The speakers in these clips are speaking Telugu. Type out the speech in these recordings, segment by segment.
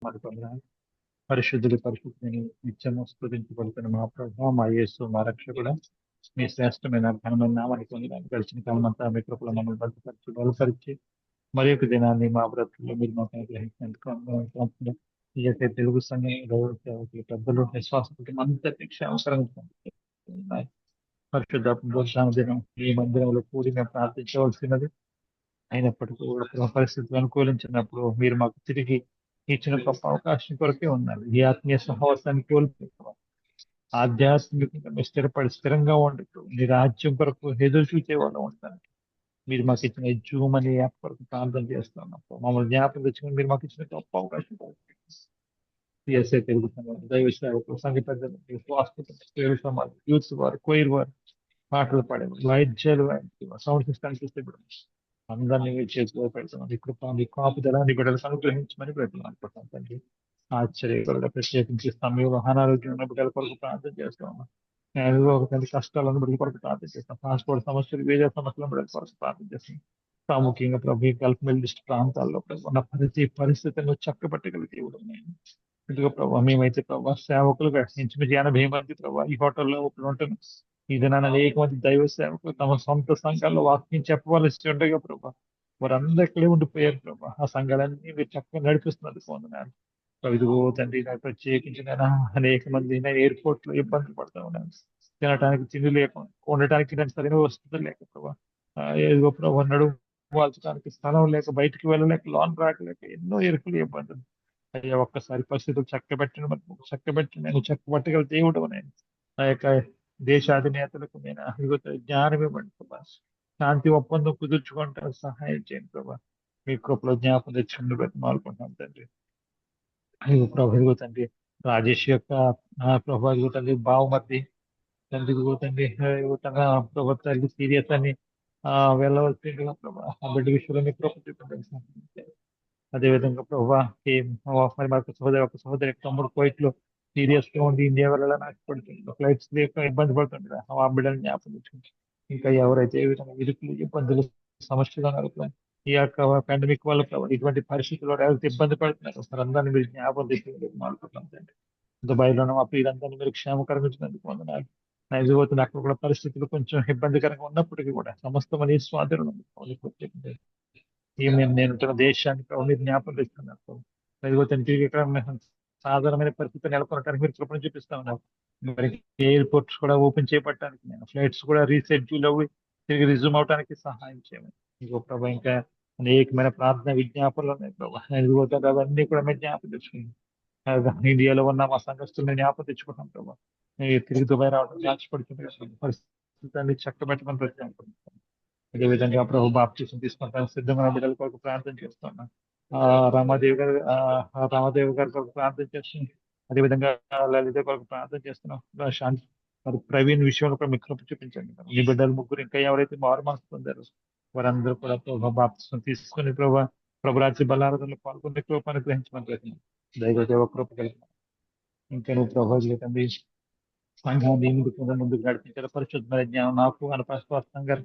నామాలు పొందనాలు. పరిశుద్ధులు పరిశుద్ధుని నిత్యము స్తుతించబడుతున్న మా ప్రభు మా యేసు మా రక్షకుడు మీ శ్రేష్టమైన ఘనమైన నామానికి పొందడానికి గడిచిన కాలమంతా మీ కృపలో మమ్మల్ని బలపరిచి మరి ఒక దినాన్ని మా బ్రతుకుల్లో మీరు మాకు అనుగ్రహించినందుకు ఈ యొక్క తెలుగు సంఘంలో పెద్దలు విశ్వాసకులు అందరికీ క్షేమకరంగా ఉన్నాయి. పరిశుద్ధ పునరుత్థాన దినం ఈ మందిరంలో కూడి మేము ప్రార్థించవలసినది. అయినప్పటికీ కూడా పరిస్థితులు అనుకూలించినప్పుడు మీరు మాకు తిరిగి ఇచ్చిన గొప్ప అవకాశం కొరకే ఉన్నారు. ఈ ఆత్మీయ సహవాసాన్ని కోల్పోతున్నాం. ఆధ్యాత్మికంగా మీరు స్థిరంగా ఉండటం మీ రాజ్యం కొరకు ఎదురు చూసే వాళ్ళు ఉంటారు. మీరు మాకు ఇచ్చిన జూమ్ అనే యాప్ కొరకు ప్రార్థన చేస్తున్నాం. మమ్మల్ని జ్ఞాపకం తెచ్చుకొని మీరు మాకు ఇచ్చిన గొప్ప అవకాశం సిఎస్ఐ తెలుగు సంఘం దైవ సేవకులు సంఘ పెద్దలు హాస్పిటల్ సమాజం యూత్ వారు కోయిర్ వారు పాటలు పాడేవారు వాయిద్యాలు సౌండ్ సిస్టమ్స్ ఇప్పుడు అందరినీ మీ చేతిలో పెడుతున్నాం. మీ కృప మీ కాపుదల మీ బిడ్డలకు అనుగ్రహించమని పెడుతున్నాం. తండ్రి ఆశ్చర్యకరుడు ప్రత్యేకించి సమయంలో అనారోగ్యం ఉన్న బిడ్డల కొరకు ప్రార్థన చేస్తున్నాం. ఒక తల్లి కష్టాలను బిడ్డల కొరకు ప్రార్థన చేస్తాం. పాస్పోర్ట్ సమస్యలు వేరే సమస్యలను బిడ్డల కొరకు ప్రార్థన చేస్తాం. ప్రాముఖ్యంగా ప్రభు ఈ గల్ఫ్ మిడిల్ ఈస్ట్ ప్రాంతాల్లో ఉన్న ప్రతి పరిస్థితులను చక్కబట్టగల దేవుడు నేను ఇదిగో ప్రభావ మేమైతే ప్రభావ సేవకులుగా ఇంచుమించు 80 మంది ప్రభావ ఈ హోటల్లో ఇప్పుడు ఉంటున్నాం. ఈ దినాన అనేక మంది దైవ సేవకులు తమ సొంత సంఘాల్లో వాక్యం చెప్పవలసి ఉండగా ప్రభావ వారందరూ ఇక్కడే ఉండిపోయారు ప్రభావ. ఆ సంఘాలన్నీ మీరు చక్కగా నడిపిస్తున్నది పొందినారు. ఇదిగో తండ్రి నాకు ప్రత్యేకించి నేను అనేక మంది ఎయిర్పోర్ట్ లో ఇబ్బందులు పడుతూ ఉన్నాను. తినడానికి తిండి లేక ఉండటానికి నేను సరైన వసతులు లేక ప్రభావ ఏదో ప్రభావ నడుము వాల్చడానికి స్థలం లేక బయటికి వెళ్ళలేక లోన్ రాకలేక ఎన్నో ఎరుకులు ఇబ్బందులు. అయ్యా ఒక్కసారి పరిస్థితులు చక్కబెట్టి నేను చక్కబట్టగల దేవుడు నేను ఆ యొక్క దేశాధినేతలకు నేను జ్ఞానం ఇవ్వండి ప్రభా. శాంతి ఒప్పందం కుదుర్చుకుంటారు సహాయం చేయండి ప్రభా. మీ కృపలో జ్ఞాపం తెచ్చుండి పెట్టి మాల్కుంటాం తండ్రి. అయ్యో ప్రభు ఇదిగో తండ్రి రాజేష్ యొక్క ప్రభు ఇదిగో తండ్రి బావమర్ది తండ్రి ఇదిగో తండ్రి తన ప్రభు తల్లి సీరియస్ అని వెళ్ళవలసిందిగా ప్రభా ఆ బిడ్డ విషయంలో మీ కృప చూపించండి. అదేవిధంగా ప్రభావ మరి మాకు ఒక సహోదరి తమ్ముడు కోయిట్ లో సీరియస్ గా ఉండి ఇండియా వెళ్ళాలని ఆశపడుతుంది. ఫ్లైట్స్ లేక ఇబ్బంది పడుతుంది. ఆ బిడ్డలు జ్ఞాపకం తెచ్చుకుంటాం. ఇంకా ఎవరైతే ఏ విధంగా ఇరుకులు ఇబ్బందులు సమస్యలు నడుపుతారు ఈ యొక్క పాండమిక్ వల్ల ఇటువంటి పరిస్థితుల్లో ఎవరైతే ఇబ్బంది పడుతున్నారు వారందరినీ మీరు జ్ఞాపకం తెచ్చుకుంటే మాట్లాడుతున్నాం తండ్రి. దుబాయ్లోనూ మా ప్రియులందరినీ మీరు క్షేమకరించినందుకు వందనాలు. నైజీపోతున్న అక్కడ కూడా పరిస్థితులు కొంచెం ఇబ్బందికరంగా ఉన్నప్పటికీ కూడా సమస్తం అని స్వాధీనం నేను తన దేశానికి మీరు జ్ఞాపకం తెస్తున్నాను. లేకపోతే తిరిగి ఇక్కడ సాధారణమైన పరిస్థితి నెలకొనడానికి మీరు కృపణ చూపిస్తా ఉన్నారు. మరి ఎయిర్పోర్ట్స్ కూడా ఓపెన్ చేపట్టడానికి నేను ఫ్లైట్స్ కూడా రీషెడ్యూల్ అవ్వి తిరిగి రిజ్యూమ్ అవడానికి సహాయం చేయమని ఇంకో ప్రభావ ఇంకా అనేకమైన ప్రార్థన విజ్ఞాపనలు ఉన్నాయి ప్రభావ. అవన్నీ కూడా మేము జ్ఞాపకం తెచ్చుకున్నాం. ఇండియాలో ఉన్న మా సంఘస్థులను జ్ఞాపకం తెచ్చుకుంటాం ప్రభావ. తిరిగి దుబాయ్ రావడం సాక్షిపడుతుంది పరిస్థితున్ని చక్కబెట్టమని ప్రత్యేక అదేవిధంగా ప్రభు బాప్తీసం తీసుకుంటాను సిద్ధమైన బిడ్డల కొరకు ప్రార్థన చేస్తున్నాను. రామాదేవి గారి కొరకు ప్రార్థన చేస్తున్నాం. అదేవిధంగా లలిత కొరకు ప్రార్థన చేస్తున్నాం. శాంతి మరి ప్రవీణ్ విషయంలో కూడా మీకు కృప చూపించండి. ఈ బిడ్డలు ముగ్గురు ఇంకా ఎవరైతే మారు మనసు పొందారో వారందరూ కూడా ప్రభు బాప్తీసం తీసుకుని ప్రభురాత్రి బలారాధనలో పాల్గొనే కృపను గ్రహించమని దైవదేవ కృప కలిగిన ఇంకా నువ్వు ప్రభావితండి సంఘాన్ని ముందుకు నడిపించారు. పరిశుద్ధమైన జ్ఞానం నాకు అనపస్వాస్థం గారి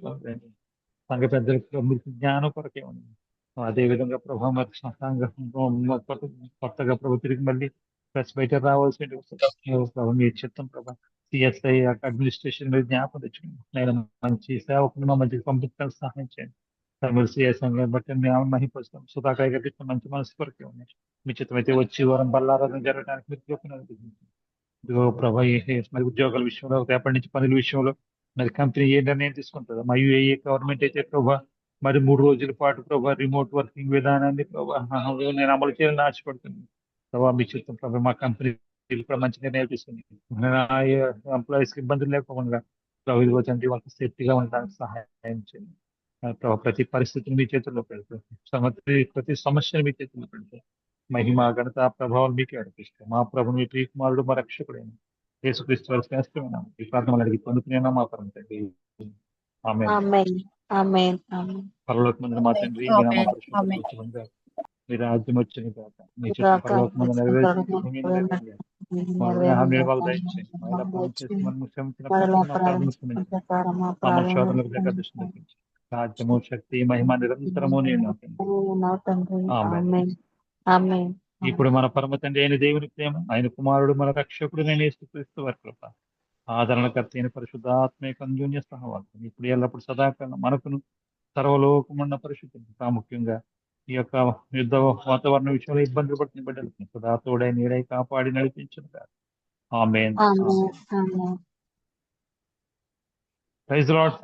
సంఘ పెద్దలకు మీకు జ్ఞానం కొరకే ఉంది. అదేవిధంగా ప్రభావ మరి కొత్తగా ప్రభు తిరిగి మళ్ళీ ప్రెస్ బయట రావాల్సి ప్రభావ మీ చిత్తం ప్రభావ సిఎస్ఐ అడ్మినిస్ట్రేషన్ మీద జ్ఞాపకం తెచ్చుకున్నాను. నేను మంచి సేవకులు మంచి పంపించడానికి సహాయం చేయండి. తమిళ సిఎస్ఐ బట్టి మేము మహిపరుస్తాం. సుధాకర్ గారికి మంచి మనసు కొరకే ఉన్నాయి. మీ చిత్తం అయితే వచ్చి వారం బల్లారాధన జరగడానికి మీరు చెప్పినది ప్రభావ మరి ఉద్యోగాల విషయంలో రేపటి నుంచి పనుల విషయంలో మరి కంపెనీ ఏ నిర్ణయం తీసుకుంటుందో మా యూఏఈ గవర్నమెంట్ అయితే ప్రభావ మరి 3 రోజుల పాటు ప్రభావ రిమోట్ వర్కింగ్ విధానాన్ని ప్రభావ నేను అమలు చేయాలని ఆశపడుతుంది. ప్రభావ మీ చిత్తం ప్రభావ మా కంపెనీ కూడా మంచి నిర్ణయాలు తీసుకుంది. ఎంప్లాయీస్ కి ఇబ్బందులు లేకుండా ప్రభు తండ్రి వాళ్ళకి సేఫ్టీగా ఉండడానికి సహాయం చేయండి. ప్రభావ ప్రతి పరిస్థితిని మీ చేతుల్లో పెడతాయి. ప్రతి సమస్యను మీ చేతుల్లో పెడతాయి. మహిమ ఘనత ప్రభావం మీకే అర్పిస్తాం. మా ప్రభు మీ ప్రియకుమారుడు మా రక్షకుడైన యేసుక్రీస్తు వారి శ్రేష్టమైన ఈ ప్రార్థనలు అడిగి పొందుకునేనా మా పరం తండ్రి. పరలోకమందున మా తండ్రి మీ నామం పరిశుద్ధపరచబడును గాక. మీ రాజ్యం వచ్చిన కాక మీ చిత్తం పరలోకమందు నెరవేర్చినట్టు భూమి మీద నెరవేరును గాక. మీరు వాళ్ళు దయచేయండి మహిళా పాపం చేసి మనం క్షమించినప్పుడు మా ప్రార్థన క్షమించండి. మమ్మల్ని శోధనలకు జగదృష్టి తెప్పించి రాజ్యము శక్తి మహిమ నిరంతరము నేను ఆమేన్. ఇప్పుడు మన పరమ తండ్రి అయిన దేవుని ప్రేమ, ఆయన కుమారుడు మన రక్షకుడు నేను యేసుక్రీస్తు వారి కృప, ఆదరణకర్త అయిన పరిశుద్ధాత్మ యొక్క అన్యోన్య సహవాసం ఇప్పుడు ఎల్లప్పుడు సదాకాలం మనకును సర్వలోకమున్న పరిశుద్ధులు, ప్రాముఖ్యంగా ఈ యొక్క యుద్ధ వాతావరణ విషయంలో ఇబ్బందులు పడుతున్న బిడ్డలకు సదా తోడై నీడై కాపాడి నడిపించును. ఆమేన్. ఆమేన్. ఆమేన్. Praise lord.